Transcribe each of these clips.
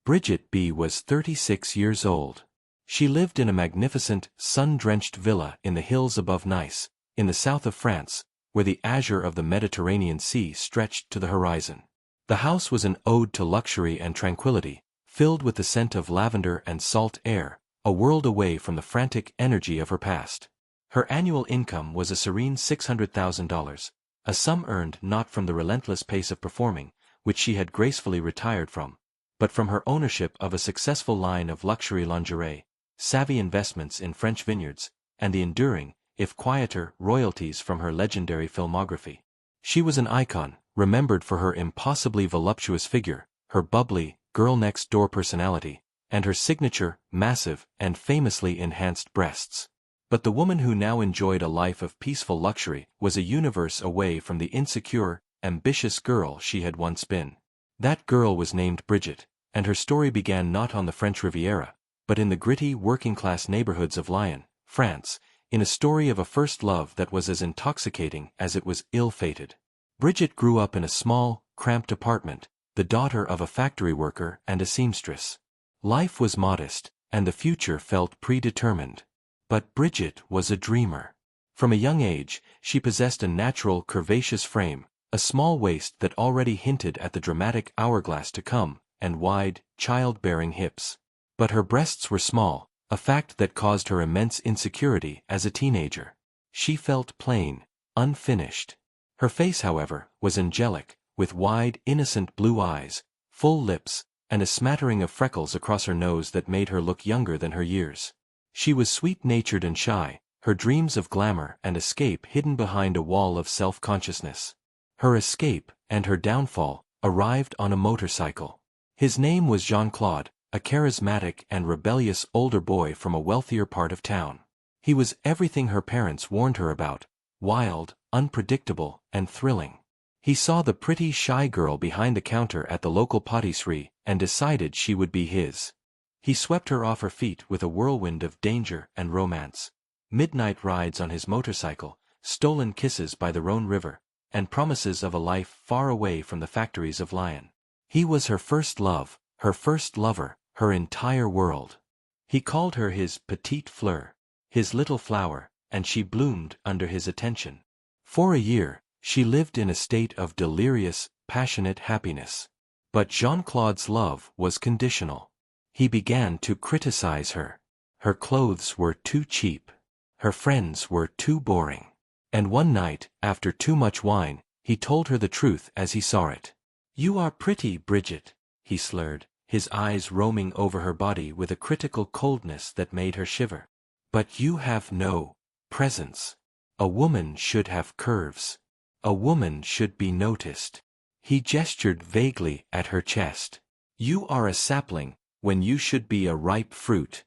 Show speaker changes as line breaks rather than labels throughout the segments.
Bridgette B was 36 years old. She lived in a magnificent, sun-drenched villa in the hills above Nice, in the south of France, where the azure of the Mediterranean Sea stretched to the horizon. The house was an ode to luxury and tranquility, filled with the scent of lavender and salt air, a world away from the frantic energy of her past. Her annual income was a serene $600,000, a sum earned not from the relentless pace of performing, which she had gracefully retired from, but from her ownership of a successful line of luxury lingerie, savvy investments in French vineyards, and the enduring, if quieter, royalties from her legendary filmography. She was an icon, remembered for her impossibly voluptuous figure, her bubbly, girl-next-door personality, and her signature, massive, and famously enhanced breasts. But the woman who now enjoyed a life of peaceful luxury was a universe away from the insecure, ambitious girl she had once been. That girl was named Bridgette, and her story began not on the French Riviera, but in the gritty working-class neighborhoods of Lyon, France, in a story of a first love that was as intoxicating as it was ill-fated. Bridgette grew up in a small, cramped apartment, the daughter of a factory worker and a seamstress. Life was modest, and the future felt predetermined. But Bridgette was a dreamer. From a young age, she possessed a natural, curvaceous frame, a small waist that already hinted at the dramatic hourglass to come, and wide, child-bearing hips. But her breasts were small, a fact that caused her immense insecurity as a teenager. She felt plain, unfinished. Her face, however, was angelic, with wide, innocent blue eyes, full lips, and a smattering of freckles across her nose that made her look younger than her years. She was sweet-natured and shy, her dreams of glamour and escape hidden behind a wall of self-consciousness. Her escape, and her downfall, arrived on a motorcycle. His name was Jean-Claude, a charismatic and rebellious older boy from a wealthier part of town. He was everything her parents warned her about: wild, unpredictable, and thrilling. He saw the pretty, shy girl behind the counter at the local pâtisserie and decided she would be his. He swept her off her feet with a whirlwind of danger and romance. Midnight rides on his motorcycle, stolen kisses by the Rhone River, and promises of a life far away from the factories of Lyon. He was her first love, her first lover, her entire world. He called her his petite fleur, his little flower, and she bloomed under his attention. For a year, she lived in a state of delirious, passionate happiness. But Jean-Claude's love was conditional. He began to criticize her. Her clothes were too cheap. Her friends were too boring. And one night, after too much wine, he told her the truth as he saw it. "You are pretty, Bridgette," he slurred, his eyes roaming over her body with a critical coldness that made her shiver. "But you have no presence. A woman should have curves. A woman should be noticed." He gestured vaguely at her chest. "You are a sapling, when you should be a ripe fruit."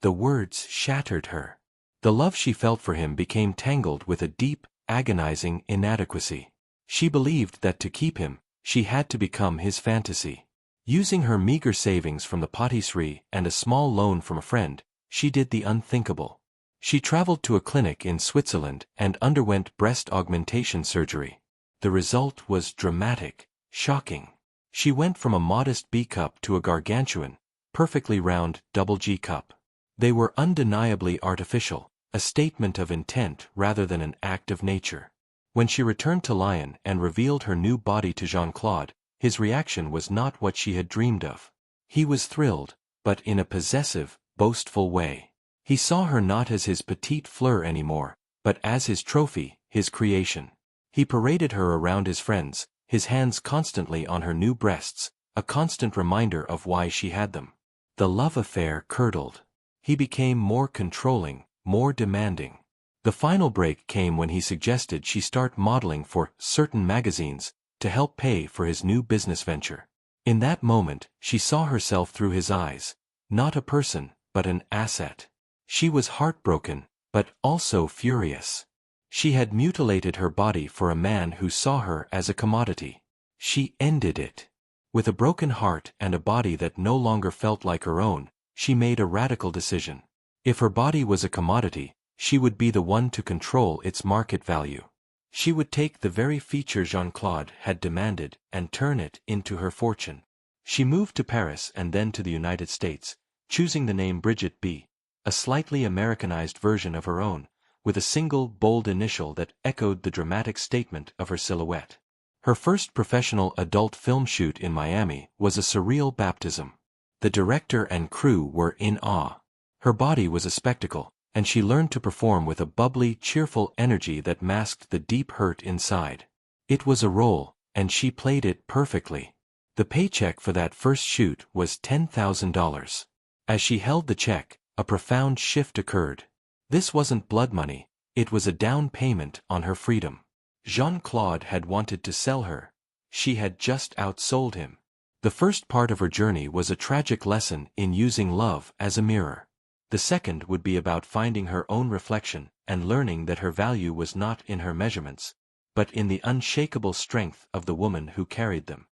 The words shattered her. The love she felt for him became tangled with a deep, agonizing inadequacy. She believed that to keep him, she had to become his fantasy. Using her meager savings from the pâtisserie and a small loan from a friend, she did the unthinkable. She traveled to a clinic in Switzerland and underwent breast augmentation surgery. The result was dramatic, shocking. She went from a modest B cup to a gargantuan, perfectly round double G cup. They were undeniably artificial, a statement of intent rather than an act of nature. When she returned to Lyon and revealed her new body to Jean-Claude, his reaction was not what she had dreamed of. He was thrilled, but in a possessive, boastful way. He saw her not as his petite fleur anymore, but as his trophy, his creation. He paraded her around his friends, his hands constantly on her new breasts, a constant reminder of why she had them. The love affair curdled. He became more controlling, more demanding. The final break came when he suggested she start modeling for certain magazines to help pay for his new business venture. In that moment, she saw herself through his eyes, not a person, but an asset. She was heartbroken, but also furious. She had mutilated her body for a man who saw her as a commodity. She ended it. With a broken heart and a body that no longer felt like her own, she made a radical decision. If her body was a commodity, she would be the one to control its market value. She would take the very feature Jean-Claude had demanded and turn it into her fortune. She moved to Paris and then to the United States, choosing the name Bridgette B, a slightly Americanized version of her own, with a single bold initial that echoed the dramatic statement of her silhouette. Her first professional adult film shoot in Miami was a surreal baptism. The director and crew were in awe. Her body was a spectacle, and she learned to perform with a bubbly, cheerful energy that masked the deep hurt inside. It was a role, and she played it perfectly. The paycheck for that first shoot was $10,000. As she held the check, a profound shift occurred. This wasn't blood money, it was a down payment on her freedom. Jean-Claude had wanted to sell her. She had just outsold him. The first part of her journey was a tragic lesson in using love as a mirror. The second would be about finding her own reflection and learning that her value was not in her measurements, but in the unshakable strength of the woman who carried them.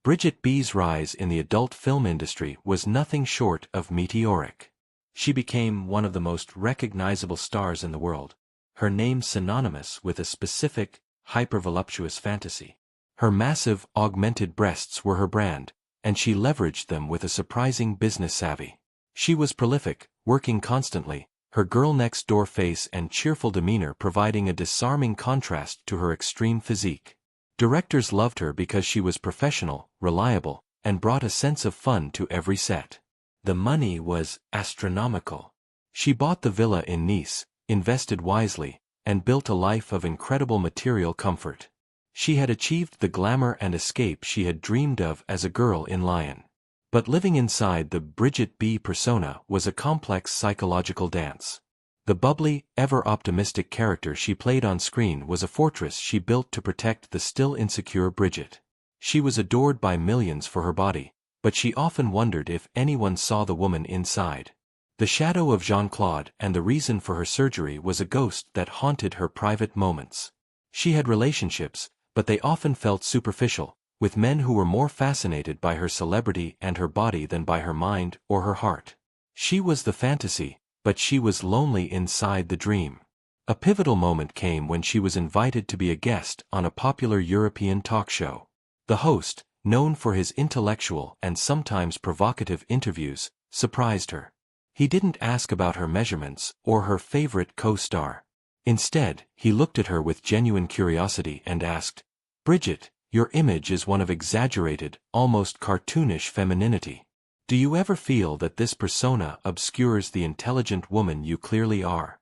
Bridgette B's rise in the adult film industry was nothing short of meteoric. She became one of the most recognizable stars in the world, her name synonymous with a specific, hypervoluptuous fantasy. Her massive, augmented breasts were her brand, and she leveraged them with a surprising business savvy. She was prolific, working constantly, her girl-next-door face and cheerful demeanor providing a disarming contrast to her extreme physique. Directors loved her because she was professional, reliable, and brought a sense of fun to every set. The money was astronomical. She bought the villa in Nice, invested wisely, and built a life of incredible material comfort. She had achieved the glamour and escape she had dreamed of as a girl in Lyon. But living inside the Bridgette B persona was a complex psychological dance. The bubbly, ever-optimistic character she played on screen was a fortress she built to protect the still insecure Bridgette. She was adored by millions for her body, but she often wondered if anyone saw the woman inside. The shadow of Jean-Claude and the reason for her surgery was a ghost that haunted her private moments. She had relationships, but they often felt superficial, with men who were more fascinated by her celebrity and her body than by her mind or her heart. She was the fantasy, but she was lonely inside the dream. A pivotal moment came when she was invited to be a guest on a popular European talk show. The host, known for his intellectual and sometimes provocative interviews, surprised her. He didn't ask about her measurements or her favorite co-star. Instead, he looked at her with genuine curiosity and asked, "Bridgette, your image is one of exaggerated, almost cartoonish femininity. Do you ever feel that this persona obscures the intelligent woman you clearly are?"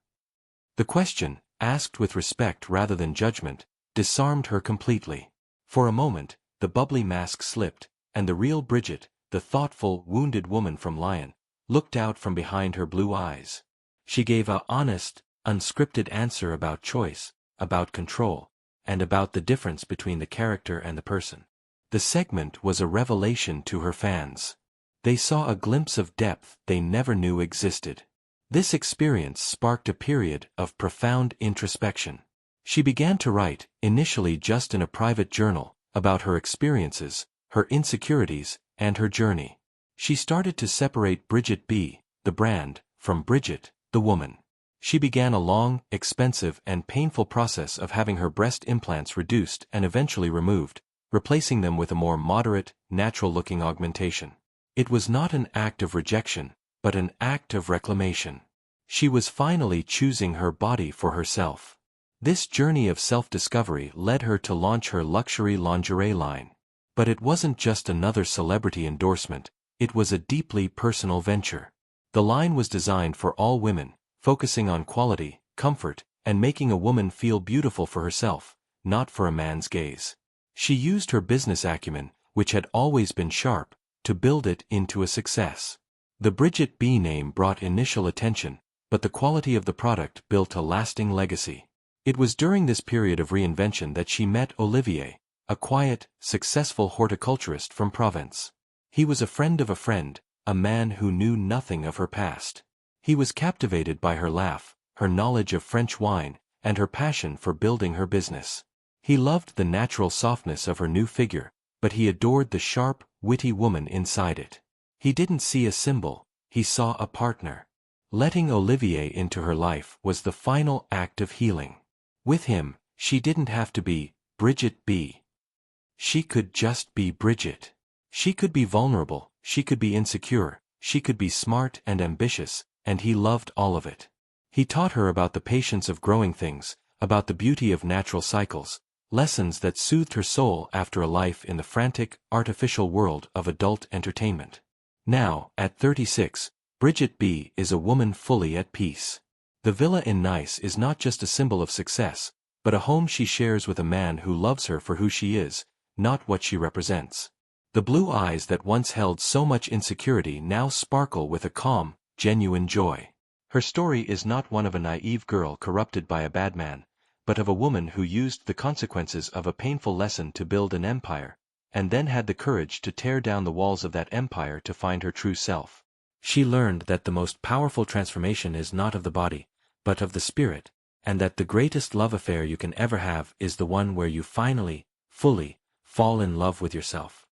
The question, asked with respect rather than judgment, disarmed her completely. For a moment, the bubbly mask slipped, and the real Bridgette, the thoughtful, wounded woman from Lyon, looked out from behind her blue eyes. She gave a honest, unscripted answer about choice, about control, and about the difference between the character and the person. The segment was a revelation to her fans. They saw a glimpse of depth they never knew existed. This experience sparked a period of profound introspection. She began to write, initially just in a private journal, about her experiences, her insecurities, and her journey. She started to separate Bridgette B, the brand, from Bridgette, the woman. She began a long, expensive, and painful process of having her breast implants reduced and eventually removed, replacing them with a more moderate, natural-looking augmentation. It was not an act of rejection, but an act of reclamation. She was finally choosing her body for herself. This journey of self-discovery led her to launch her luxury lingerie line. But it wasn't just another celebrity endorsement, it was a deeply personal venture. The line was designed for all women, focusing on quality, comfort, and making a woman feel beautiful for herself, not for a man's gaze. She used her business acumen, which had always been sharp, to build it into a success. The Bridgette B name brought initial attention, but the quality of the product built a lasting legacy. It was during this period of reinvention that she met Olivier, a quiet, successful horticulturist from Provence. He was a friend of a friend, a man who knew nothing of her past. He was captivated by her laugh, her knowledge of French wine, and her passion for building her business. He loved the natural softness of her new figure, but he adored the sharp, witty woman inside it. He didn't see a symbol, he saw a partner. Letting Olivier into her life was the final act of healing. With him, she didn't have to be Bridgette B. She could just be Bridgette. She could be vulnerable, she could be insecure, she could be smart and ambitious, and he loved all of it. He taught her about the patience of growing things, about the beauty of natural cycles, lessons that soothed her soul after a life in the frantic, artificial world of adult entertainment. Now, at 36, Bridgette B is a woman fully at peace. The villa in Nice is not just a symbol of success, but a home she shares with a man who loves her for who she is, not what she represents. The blue eyes that once held so much insecurity now sparkle with a calm, genuine joy. Her story is not one of a naive girl corrupted by a bad man, but of a woman who used the consequences of a painful lesson to build an empire, and then had the courage to tear down the walls of that empire to find her true self. She learned that the most powerful transformation is not of the body, but of the spirit, and that the greatest love affair you can ever have is the one where you finally, fully, fall in love with yourself.